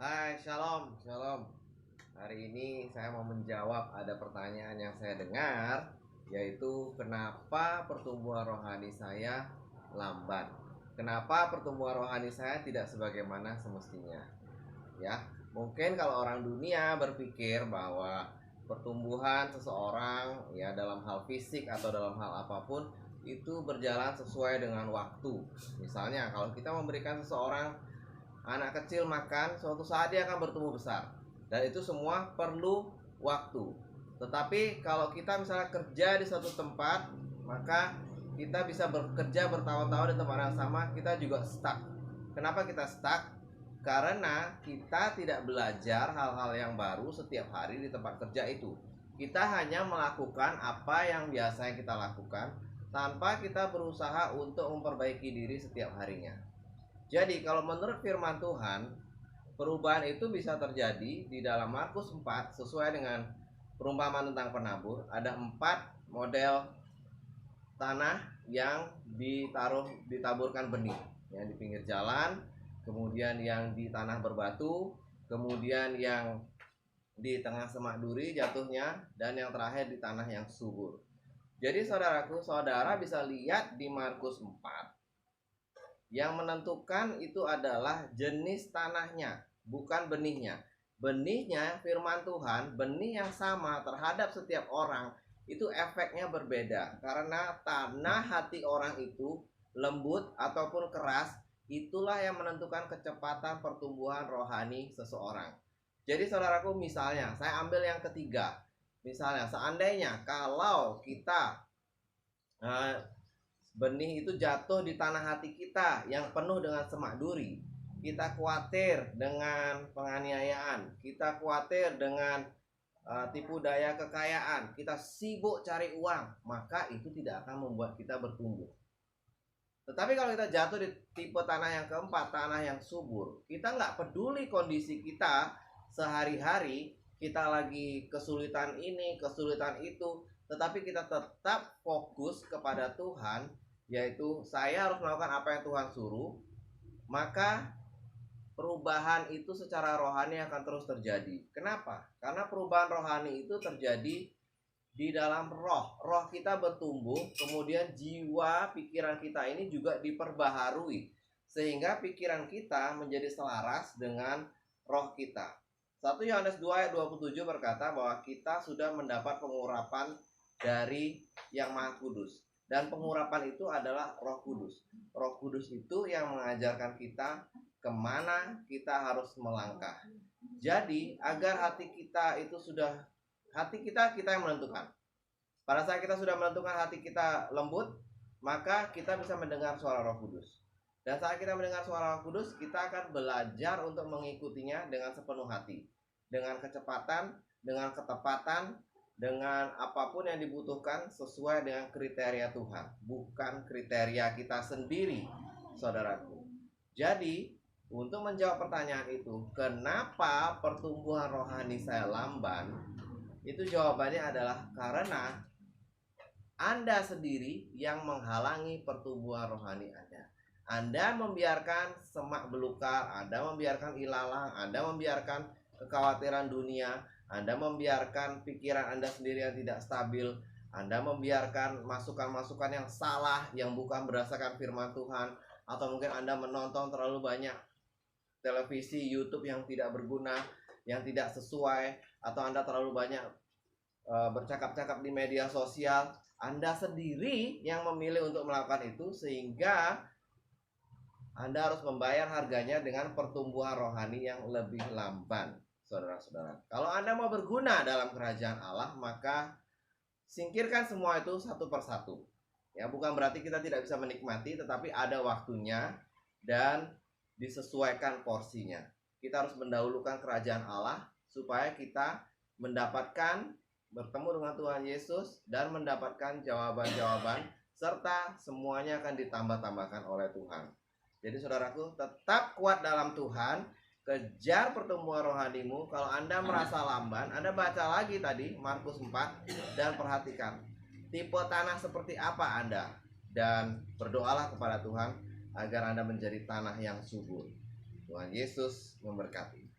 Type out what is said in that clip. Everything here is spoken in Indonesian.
Hai, shalom, shalom. Hari ini saya mau menjawab ada pertanyaan yang saya dengar, yaitu kenapa pertumbuhan rohani saya lambat? Kenapa pertumbuhan rohani saya tidak sebagaimana semestinya? Ya, mungkin kalau orang dunia berpikir bahwa pertumbuhan seseorang ya dalam hal fisik atau dalam hal apapun itu berjalan sesuai dengan waktu. Misalnya kalau kita memberikan seseorang anak kecil makan, suatu saat dia akan bertumbuh besar. Dan itu semua perlu waktu. Tetapi kalau kita misalnya kerja di suatu tempat, maka kita bisa bekerja bertahun-tahun di tempat yang sama, kita juga stuck. Kenapa kita stuck? Karena kita tidak belajar hal-hal yang baru setiap hari di tempat kerja itu. Kita hanya melakukan apa yang biasa kita lakukan tanpa kita berusaha untuk memperbaiki diri setiap harinya. Jadi kalau menurut firman Tuhan, perubahan itu bisa terjadi di dalam Markus 4 sesuai dengan perumpamaan tentang penabur. Ada 4 model tanah yang ditaburkan benih. Yang di pinggir jalan, kemudian yang di tanah berbatu, kemudian yang di tengah semak duri jatuhnya, dan yang terakhir di tanah yang subur. Jadi saudaraku, saudara bisa lihat di Markus 4, yang menentukan itu adalah jenis tanahnya, bukan benihnya. Benihnya firman Tuhan, benih yang sama terhadap setiap orang itu efeknya berbeda. Karena tanah hati orang itu lembut ataupun keras, itulah yang menentukan kecepatan pertumbuhan rohani seseorang. Jadi saudaraku, misalnya saya ambil yang ketiga. Misalnya seandainya kalau kita benih itu jatuh di tanah hati kita yang penuh dengan semak duri, kita khawatir dengan penganiayaan, kita khawatir dengan tipu daya kekayaan, kita sibuk cari uang, maka itu tidak akan membuat kita bertumbuh. Tetapi kalau kita jatuh di tipe tanah yang keempat, tanah yang subur, kita nggak peduli kondisi kita sehari-hari, kita lagi kesulitan ini, kesulitan itu, tetapi kita tetap fokus kepada Tuhan, yaitu saya harus melakukan apa yang Tuhan suruh, maka perubahan itu secara rohani akan terus terjadi. Kenapa? Karena perubahan rohani itu terjadi di dalam roh. Roh kita bertumbuh, kemudian jiwa pikiran kita ini juga diperbaharui, sehingga pikiran kita menjadi selaras dengan roh kita. 1 Yohanes 2 ayat 27 berkata bahwa kita sudah mendapat pengurapan dari Yang Maha Kudus. Dan pengurapan itu adalah Roh Kudus. Roh Kudus itu yang mengajarkan kita kemana kita harus melangkah. Jadi agar hati kita itu sudah, hati kita yang menentukan. Pada saat kita sudah menentukan hati kita lembut, maka kita bisa mendengar suara Roh Kudus. Dan saat kita mendengar suara Roh Kudus, kita akan belajar untuk mengikutinya dengan sepenuh hati, dengan kecepatan, dengan ketepatan, dengan apapun yang dibutuhkan sesuai dengan kriteria Tuhan, bukan kriteria kita sendiri, saudaraku. Jadi untuk menjawab pertanyaan itu, kenapa pertumbuhan rohani saya lamban, itu jawabannya adalah karena Anda sendiri yang menghalangi pertumbuhan rohani Anda. Anda membiarkan semak belukar, Anda membiarkan ilalang, Anda membiarkan kekhawatiran dunia, Anda membiarkan pikiran Anda sendiri yang tidak stabil, Anda membiarkan masukan-masukan yang salah, yang bukan berdasarkan firman Tuhan, atau mungkin Anda menonton terlalu banyak televisi, YouTube yang tidak berguna, yang tidak sesuai, atau Anda terlalu banyak bercakap-cakap di media sosial. Anda sendiri yang memilih untuk melakukan itu, sehingga Anda harus membayar harganya dengan pertumbuhan rohani yang lebih lamban, saudara-saudara. Kalau Anda mau berguna dalam kerajaan Allah, maka singkirkan semua itu satu persatu. Ya, bukan berarti kita tidak bisa menikmati, tetapi ada waktunya dan disesuaikan porsinya. Kita harus mendahulukan kerajaan Allah supaya kita mendapatkan bertemu dengan Tuhan Yesus dan mendapatkan jawaban-jawaban, serta semuanya akan ditambah-tambahkan oleh Tuhan. Jadi saudaraku, tetap kuat dalam Tuhan, kejar pertumbuhan rohanimu. Kalau Anda merasa lamban, Anda baca lagi tadi Markus 4 dan perhatikan tipe tanah seperti apa Anda, dan berdoalah kepada Tuhan agar Anda menjadi tanah yang subur. Tuhan Yesus memberkati.